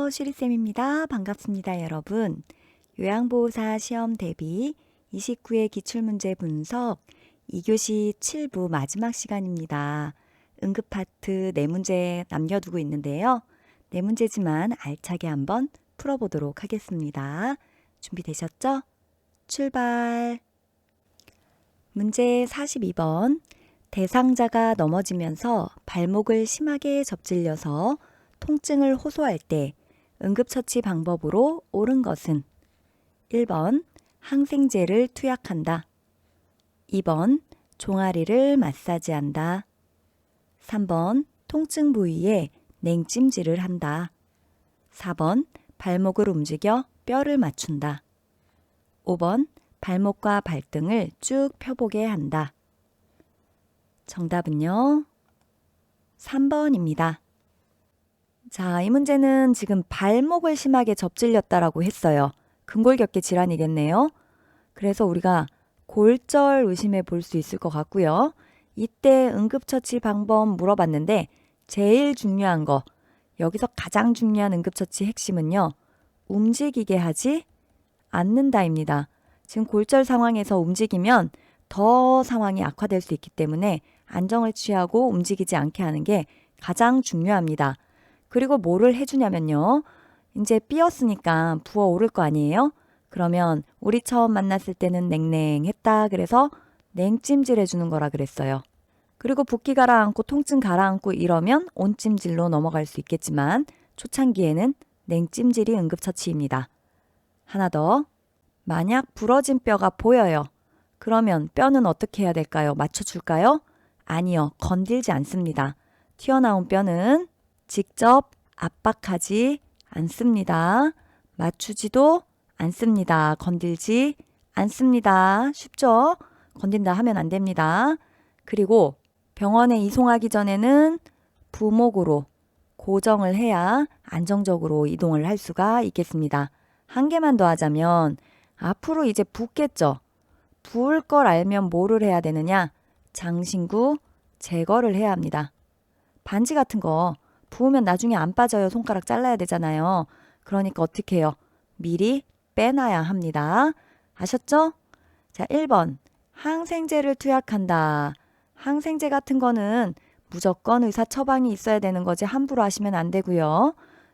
안녕하세요. 슈리쌤입니다. 반갑습니다, 여러분. 요양보호사 시험 대비 29회 기출문제 분석 2교시 7부 마지막 시간입니다. 응급 파트 4문제 남겨두고 있는데요. 4문제지만 알차게 한번 풀어보도록 하겠습니다. 준비되셨죠? 출발! 문제 42번. 대상자가 넘어지면서 발목을 심하게 접질려서 통증을 호소할 때 응급처치 방법으로 옳은 것은 1번 항생제를 투약한다. 2번 종아리를 마사지한다. 3번 통증 부위에 냉찜질을 한다. 4번 발목을 움직여 뼈를 맞춘다. 5번 발목과 발등을 쭉 펴보게 한다. 정답은요, 3번입니다. 자, 이 문제는 지금 발목을 심하게 접질렸다라고 했어요. 근골격계 질환이겠네요. 그래서 우리가 골절 의심해 볼 수 있을 것 같고요. 이때 응급처치 방법 물어봤는데 제일 중요한 거, 여기서 가장 중요한 응급처치 핵심은요, 움직이게 하지 않는다입니다. 지금 골절 상황에서 움직이면 더 상황이 악화될 수 있기 때문에 안정을 취하고 움직이지 않게 하는 게 가장 중요합니다. 그리고 뭐를 해주냐면요. 이제 삐었으니까 부어오를 거 아니에요? 그러면 우리 처음 만났을 때는 냉랭했다. 그래서 냉찜질 해주는 거라 그랬어요. 그리고 붓기 가라앉고 통증 가라앉고 이러면 온찜질로 넘어갈 수 있겠지만 초창기에는 냉찜질이 응급처치입니다. 하나 더. 만약 부러진 뼈가 보여요. 그러면 뼈는 어떻게 해야 될까요? 맞춰줄까요? 아니요. 건들지 않습니다. 튀어나온 뼈는 직접 압박하지 않습니다. 맞추지도 않습니다. 건들지 않습니다. 쉽죠? 건든다 하면 안 됩니다. 그리고 병원에 이송하기 전에는 부목으로 고정을 해야 안정적으로 이동을 할 수가 있겠습니다. 한 개만 더 하자면 앞으로 이제 붓겠죠? 부을 걸 알면 뭐를 해야 되느냐? 장신구 제거를 해야 합니다. 반지 같은 거 부으면 나중에 안 빠져요. 손가락 잘라야 되잖아요. 그러니까 어떻게 해요? 미리 빼놔야 합니다. 아셨죠? 자, 1번. 항생제를 투약한다. 항생제 같은 거는 무조건 의사 처방이 있어야 되는 거지 함부로 하시면 안 되고요.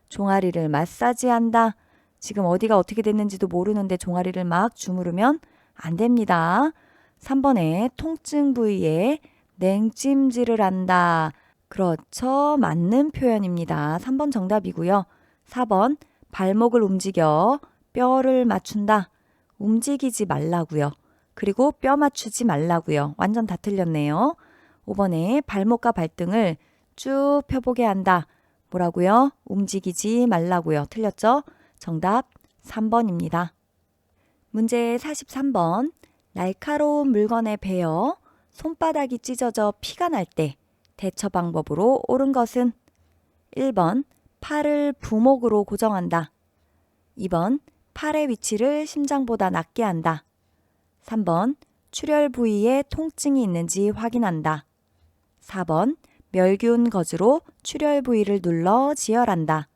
종아리를 마사지한다. 지금 어디가 어떻게 됐는지도 모르는데 종아리를 막 주무르면 안 됩니다. 3번에 통증 부위에 냉찜질을 한다. 그렇죠. 맞는 표현입니다. 3번 정답이고요. 4번 발목을 움직여 뼈를 맞춘다. 움직이지 말라고요. 그리고 뼈 맞추지 말라고요. 완전 다 틀렸네요. 5번에 발목과 발등을 쭉 펴보게 한다. 뭐라고요? 움직이지 말라고요. 틀렸죠? 정답 3번입니다. 문제 43번. 날카로운 물건에 베어 손바닥이 찢어져 피가 날 때 대처 방법으로 옳은 것은 1번 팔을 부목으로 고정한다. 2번 팔의 위치를 심장보다 낮게 한다. 3번 출혈 부위에 통증이 있는지 확인한다. 4번 멸균 거즈로 출혈 부위를 눌러 지혈한다.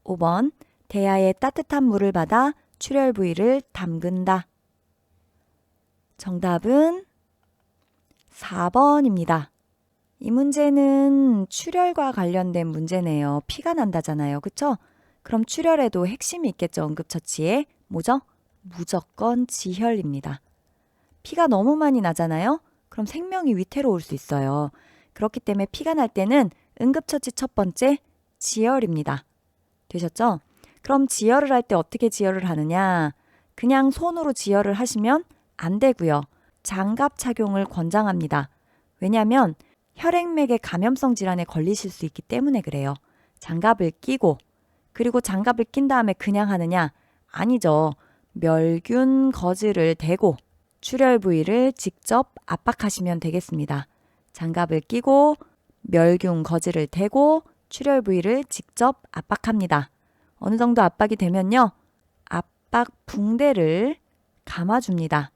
5번 대야에 따뜻한 물을 받아 출혈 부위를 담근다. 정답은 4번입니다. 이 문제는 출혈과 관련된 문제네요. 피가 난다잖아요. 그쵸? 그럼 출혈에도 핵심이 있겠죠. 응급처치에. 뭐죠? 무조건 지혈입니다. 피가 너무 많이 나잖아요. 그럼 생명이 위태로울 수 있어요. 그렇기 때문에 피가 날 때는 응급처치 첫 번째 지혈입니다. 되셨죠? 그럼 지혈을 할 때 어떻게 지혈을 하느냐? 그냥 손으로 지혈을 하시면 안 되고요. 장갑 착용을 권장합니다. 왜냐하면 혈액맥의 감염성 질환에 걸리실 수 있기 때문에 그래요. 장갑을 끼고 그리고 장갑을 낀 다음에 그냥 하느냐? 아니죠. 멸균 거즈를 대고 출혈 부위를 직접 압박하시면 되겠습니다. 장갑을 끼고 멸균 거즈를 대고 출혈 부위를 직접 압박합니다. 어느 정도 압박이 되면요. 압박 붕대를 감아줍니다.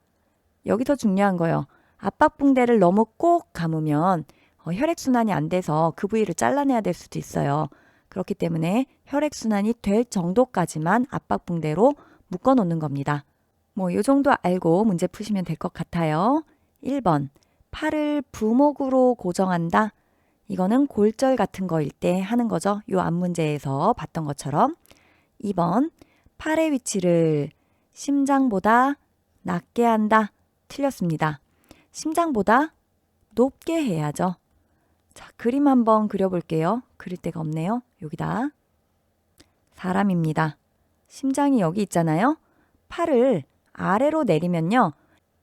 여기서 중요한 거예요. 압박 붕대를 너무 꼭 감으면 혈액순환이 안 돼서 그 부위를 잘라내야 될 수도 있어요. 그렇기 때문에 혈액순환이 될 정도까지만 압박붕대로 묶어 놓는 겁니다. 뭐 이 정도 알고 문제 푸시면 될 것 같아요. 1번, 팔을 부목으로 고정한다. 이거는 골절 같은 거일 때 하는 거죠. 요 앞 문제에서 봤던 것처럼. 2번, 팔의 위치를 심장보다 낮게 한다. 틀렸습니다. 심장보다 높게 해야죠. 자, 그림 한번 그려볼게요. 그릴 데가 없네요. 여기다. 사람입니다. 심장이 여기 있잖아요. 팔을 아래로 내리면요.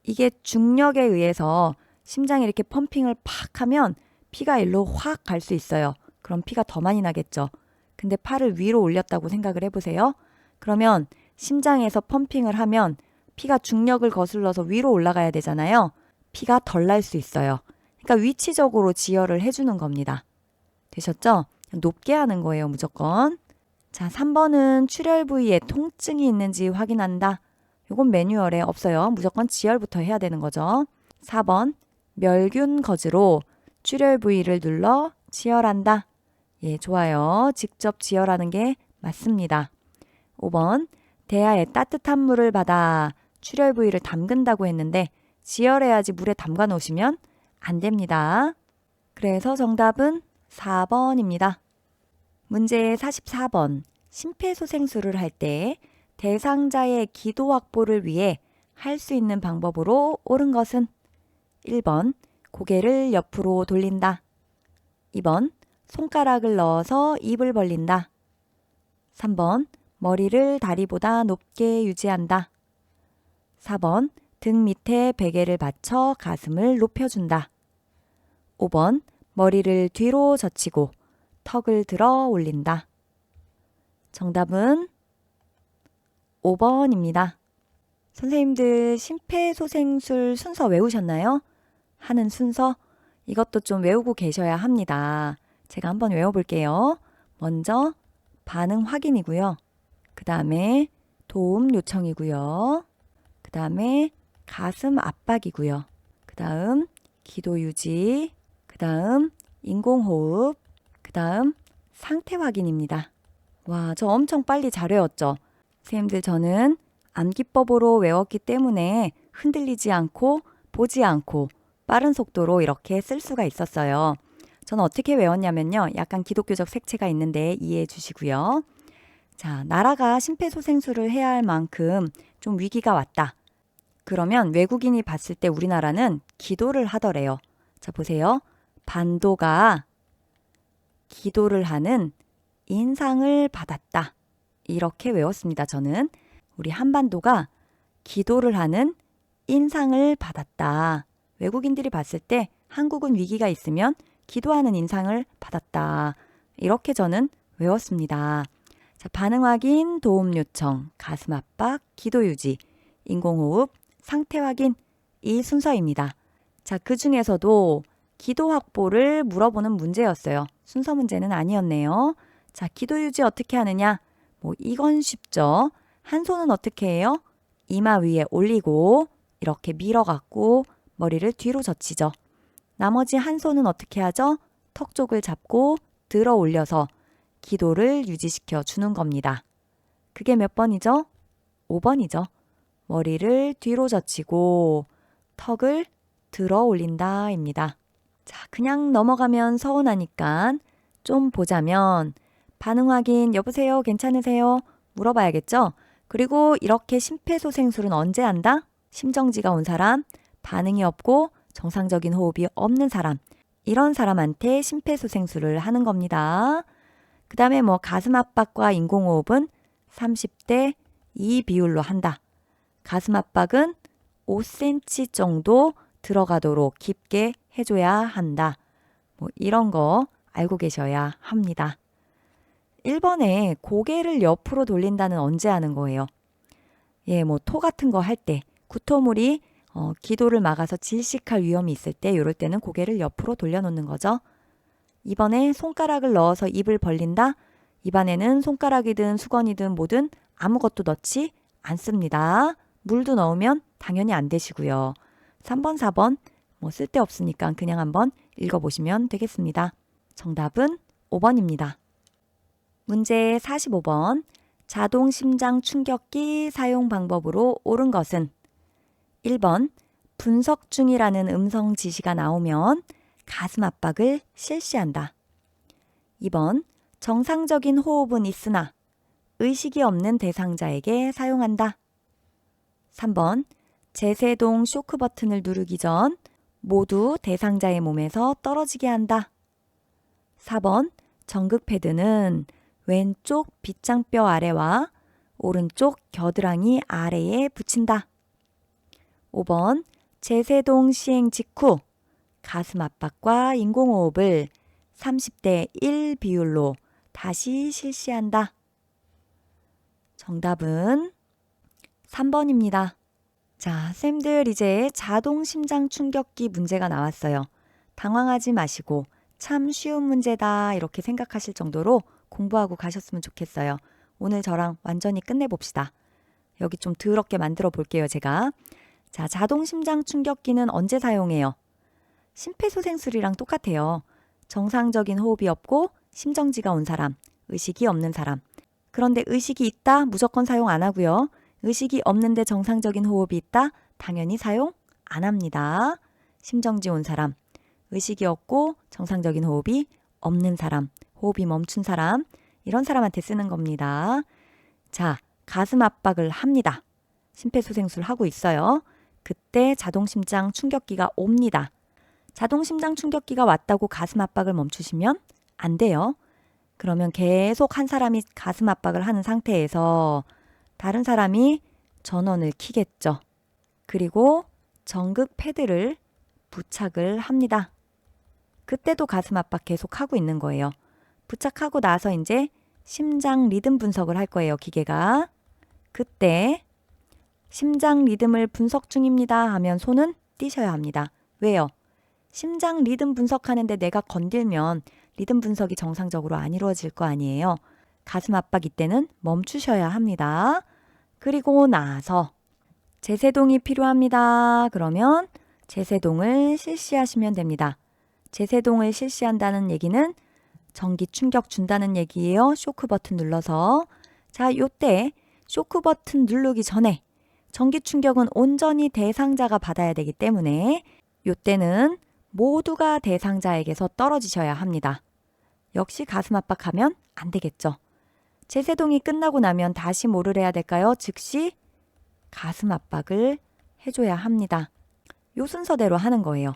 이게 중력에 의해서 심장이 이렇게 펌핑을 팍 하면 피가 일로 확 갈 수 있어요. 그럼 피가 더 많이 나겠죠. 근데 팔을 위로 올렸다고 생각을 해보세요. 그러면 심장에서 펌핑을 하면 피가 중력을 거슬러서 위로 올라가야 되잖아요. 피가 덜 날 수 있어요. 그러니까 위치적으로 지혈을 해주는 겁니다. 되셨죠? 높게 하는 거예요, 무조건. 자, 3번은 출혈 부위에 통증이 있는지 확인한다. 요건 매뉴얼에 없어요. 무조건 지혈부터 해야 되는 거죠. 4번, 멸균 거즈로 출혈 부위를 눌러 지혈한다. 예, 좋아요. 직접 지혈하는 게 맞습니다. 5번, 대야에 따뜻한 물을 받아 출혈 부위를 담근다고 했는데 지혈해야지 물에 담가 놓으시면 안 됩니다. 그래서 정답은 4번입니다. 문제 44번. 심폐소생술을 할 때 대상자의 기도 확보를 위해 할 수 있는 방법으로 옳은 것은 1번. 고개를 옆으로 돌린다. 2번. 손가락을 넣어서 입을 벌린다. 3번. 머리를 다리보다 높게 유지한다. 4번. 등 밑에 베개를 받쳐 가슴을 높여준다. 5번. 머리를 뒤로 젖히고 턱을 들어 올린다. 정답은 5번입니다. 선생님들 심폐소생술 순서 외우셨나요? 하는 순서? 이것도 좀 외우고 계셔야 합니다. 제가 한번 외워볼게요. 먼저 반응 확인이고요. 그 다음에 도움 요청이고요. 그 다음에 가슴 압박이고요. 그 다음 기도 유지, 그 다음 인공호흡, 그 다음 상태 확인입니다. 와, 저 엄청 빨리 잘 외웠죠? 선생님들 저는 암기법으로 외웠기 때문에 흔들리지 않고 보지 않고 빠른 속도로 이렇게 쓸 수가 있었어요. 저는 어떻게 외웠냐면요. 약간 기독교적 색채가 있는데 이해해 주시고요. 자, 나라가 심폐소생술을 해야 할 만큼 좀 위기가 왔다. 그러면 외국인이 봤을 때 우리나라는 기도를 하더래요. 자, 보세요. 반도가 기도를 하는 인상을 받았다. 이렇게 외웠습니다. 저는 우리 한반도가 기도를 하는 인상을 받았다. 외국인들이 봤을 때 한국은 위기가 있으면 기도하는 인상을 받았다. 이렇게 저는 외웠습니다. 자, 반응 확인, 도움 요청, 가슴 압박, 기도 유지, 인공호흡, 상태 확인 이 순서입니다. 자, 그 중에서도 기도 확보를 물어보는 문제였어요. 순서 문제는 아니었네요. 자, 기도 유지 어떻게 하느냐? 뭐 이건 쉽죠. 한 손은 어떻게 해요? 이마 위에 올리고 이렇게 밀어갖고 머리를 뒤로 젖히죠. 나머지 한 손은 어떻게 하죠? 턱 쪽을 잡고 들어 올려서 기도를 유지시켜 주는 겁니다. 그게 몇 번이죠? 5번이죠. 머리를 뒤로 젖히고 턱을 들어 올린다입니다. 자, 그냥 넘어가면 서운하니까 좀 보자면 반응 확인, 여보세요? 괜찮으세요? 물어봐야겠죠? 그리고 이렇게 심폐소생술은 언제 한다? 심정지가 온 사람, 반응이 없고 정상적인 호흡이 없는 사람, 이런 사람한테 심폐소생술을 하는 겁니다. 그 다음에 뭐 가슴 압박과 인공호흡은 30대 2 비율로 한다. 가슴 압박은 5cm 정도 들어가도록 깊게 해줘야 한다. 뭐 이런 거 알고 계셔야 합니다. 1번에 고개를 옆으로 돌린다는 언제 하는 거예요? 예, 뭐 토 같은 거 할 때, 구토물이 기도를 막아서 질식할 위험이 있을 때 이럴 때는 고개를 옆으로 돌려놓는 거죠. 이번에 손가락을 넣어서 입을 벌린다. 입안에는 손가락이든 수건이든 뭐든 아무것도 넣지 않습니다. 물도 넣으면 당연히 안 되시고요. 3번, 4번 뭐 쓸데없으니까 그냥 한번 읽어보시면 되겠습니다. 정답은 5번입니다. 문제 45번. 자동 심장 충격기 사용 방법으로 옳은 것은 1번 분석 중이라는 음성 지시가 나오면 가슴 압박을 실시한다. 2번 정상적인 호흡은 있으나 의식이 없는 대상자에게 사용한다. 3번 제세동 쇼크 버튼을 누르기 전 모두 대상자의 몸에서 떨어지게 한다. 4번 전극 패드는 왼쪽 빗장뼈 아래와 오른쪽 겨드랑이 아래에 붙인다. 5번 제세동 시행 직후 가슴 압박과 인공호흡을 30대 1 비율로 다시 실시한다. 정답은 3번입니다. 자, 쌤들 이제 자동 심장 충격기 문제가 나왔어요. 당황하지 마시고 참 쉬운 문제다 이렇게 생각하실 정도로 공부하고 가셨으면 좋겠어요. 오늘 저랑 완전히 끝내봅시다. 여기 좀 더럽게 만들어 볼게요, 제가. 자, 자동 심장 충격기는 언제 사용해요? 심폐소생술이랑 똑같아요. 정상적인 호흡이 없고 심정지가 온 사람, 의식이 없는 사람. 그런데 의식이 있다? 무조건 사용 안 하고요. 의식이 없는데 정상적인 호흡이 있다? 당연히 사용 안 합니다. 심정지 온 사람, 의식이 없고 정상적인 호흡이 없는 사람, 호흡이 멈춘 사람, 이런 사람한테 쓰는 겁니다. 자, 가슴 압박을 합니다. 심폐소생술 하고 있어요. 그때 자동심장 충격기가 옵니다. 자동심장 충격기가 왔다고 가슴 압박을 멈추시면 안 돼요. 그러면 계속 한 사람이 가슴 압박을 하는 상태에서 다른 사람이 전원을 켜겠죠. 그리고 전극 패드를 부착을 합니다. 그때도 가슴 압박 계속 하고 있는 거예요. 부착하고 나서 이제 심장 리듬 분석을 할 거예요, 기계가. 그때 심장 리듬을 분석 중입니다 하면 손은 띄셔야 합니다. 왜요? 심장 리듬 분석하는데 내가 건들면 리듬 분석이 정상적으로 안 이루어질 거 아니에요. 가슴 압박 이때는 멈추셔야 합니다. 그리고 나서 제세동이 필요합니다. 그러면 제세동을 실시하시면 됩니다. 제세동을 실시한다는 얘기는 전기 충격 준다는 얘기예요. 쇼크 버튼 눌러서. 자, 요때 쇼크 버튼 누르기 전에 전기 충격은 온전히 대상자가 받아야 되기 때문에 요때는 모두가 대상자에게서 떨어지셔야 합니다. 역시 가슴 압박하면 안 되겠죠. 제세동이 끝나고 나면 다시 뭐를 해야 될까요? 즉시 가슴 압박을 해줘야 합니다. 요 순서대로 하는 거예요.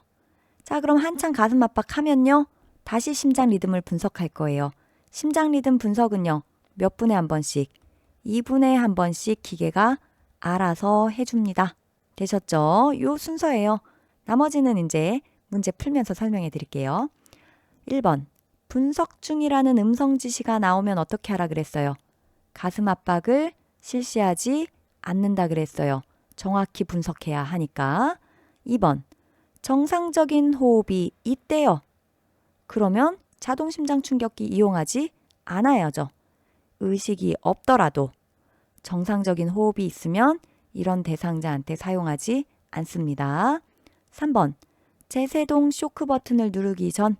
자, 그럼 한참 가슴 압박하면요. 다시 심장 리듬을 분석할 거예요. 심장 리듬 분석은요. 몇 분에 한 번씩, 2분에 한 번씩 기계가 알아서 해줍니다. 되셨죠? 요 순서예요. 나머지는 이제 문제 풀면서 설명해 드릴게요. 1번. 분석 중이라는 음성 지시가 나오면 어떻게 하라 그랬어요? 가슴 압박을 실시하지 않는다 그랬어요. 정확히 분석해야 하니까. 2번. 정상적인 호흡이 있대요. 그러면 자동심장 충격기 이용하지 않아야죠. 의식이 없더라도 정상적인 호흡이 있으면 이런 대상자한테 사용하지 않습니다. 3번. 제세동 쇼크 버튼을 누르기 전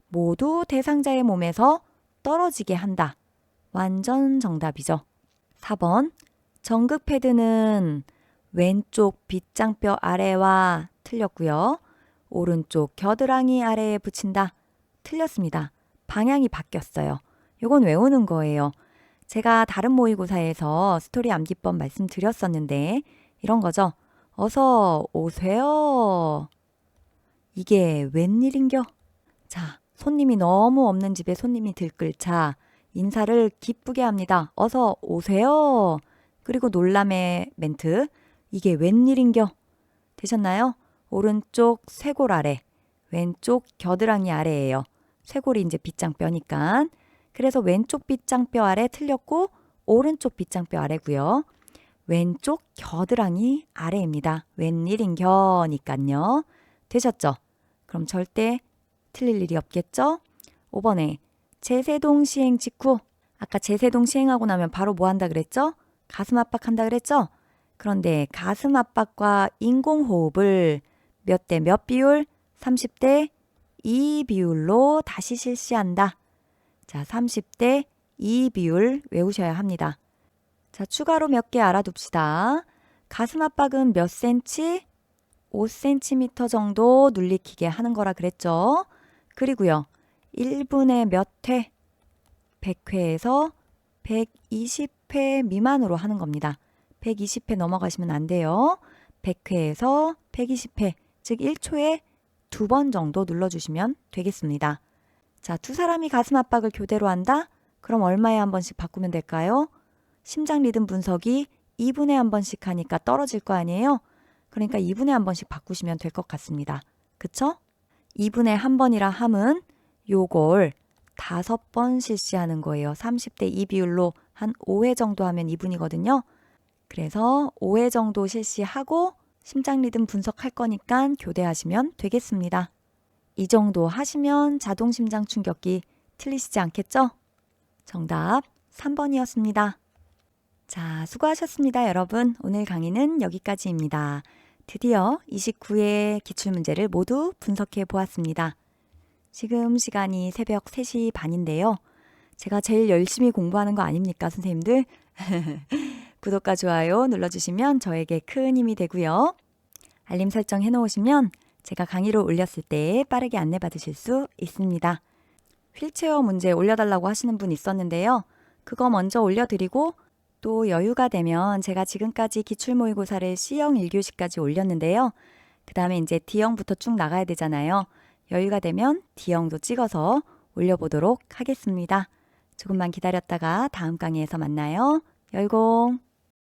모두 대상자의 몸에서 떨어지게 한다. 완전 정답이죠. 4번. 전극 패드는 왼쪽 빗장뼈 아래와 틀렸고요. 오른쪽 겨드랑이 아래에 붙인다. 틀렸습니다. 방향이 바뀌었어요. 이건 외우는 거예요. 제가 다른 모의고사에서 스토리 암기법 말씀드렸었는데 이런 거죠. 어서 오세요. 이게 웬일인겨? 자, 손님이 너무 없는 집에 손님이 들끓자 인사를 기쁘게 합니다. 어서 오세요. 그리고 놀람의 멘트. 이게 웬일인겨? 되셨나요? 오른쪽 쇄골 아래, 왼쪽 겨드랑이 아래예요. 쇄골이 이제 빗장뼈니까. 그래서 왼쪽 빗장뼈 아래 틀렸고 오른쪽 빗장뼈 아래고요. 왼쪽 겨드랑이 아래입니다. 웬일인겨니까요. 되셨죠? 그럼 절대 틀릴 일이 없겠죠? 5번에 제세동 시행 직후. 아까 제세동 시행하고 나면 바로 뭐 한다 그랬죠? 가슴 압박한다 그랬죠? 그런데 가슴 압박과 인공호흡을 몇 대 몇 비율? 30대 2 비율로 다시 실시한다. 자, 30대 이 비율 외우셔야 합니다. 자, 추가로 몇 개 알아둡시다. 가슴 압박은 몇 cm? 5cm 정도 눌리키게 하는 거라 그랬죠. 그리고요. 1분에 몇 회? 100회에서 120회 미만으로 하는 겁니다. 120회 넘어가시면 안 돼요. 100회에서 120회, 즉 1초에 2번 정도 눌러주시면 되겠습니다. 자, 두 사람이 가슴 압박을 교대로 한다? 그럼 얼마에 한 번씩 바꾸면 될까요? 심장 리듬 분석이 2분에 한 번씩 하니까 떨어질 거 아니에요? 그러니까 2분에 한 번씩 바꾸시면 될 것 같습니다. 그쵸? 2분에 한 번이라 함은 요걸 5번 실시하는 거예요. 30대 2 비율로 한 5회 정도 하면 2분이거든요. 그래서 5회 정도 실시하고 심장 리듬 분석할 거니까 교대하시면 되겠습니다. 이 정도 하시면 자동 심장 충격기 틀리시지 않겠죠? 정답 3번이었습니다. 자, 수고하셨습니다, 여러분. 오늘 강의는 여기까지입니다. 드디어 29회 기출문제를 모두 분석해 보았습니다. 지금 시간이 새벽 3시 반인데요. 제가 제일 열심히 공부하는 거 아닙니까, 선생님들? 구독과 좋아요 눌러주시면 저에게 큰 힘이 되고요. 알림 설정 해놓으시면 제가 강의를 올렸을 때 빠르게 안내받으실 수 있습니다. 휠체어 문제 올려달라고 하시는 분 있었는데요. 그거 먼저 올려드리고 또 여유가 되면 제가 지금까지 기출모의고사를 C형 1교시까지 올렸는데요. 그 다음에 이제 D형부터 쭉 나가야 되잖아요. 여유가 되면 D형도 찍어서 올려보도록 하겠습니다. 조금만 기다렸다가 다음 강의에서 만나요. 열공!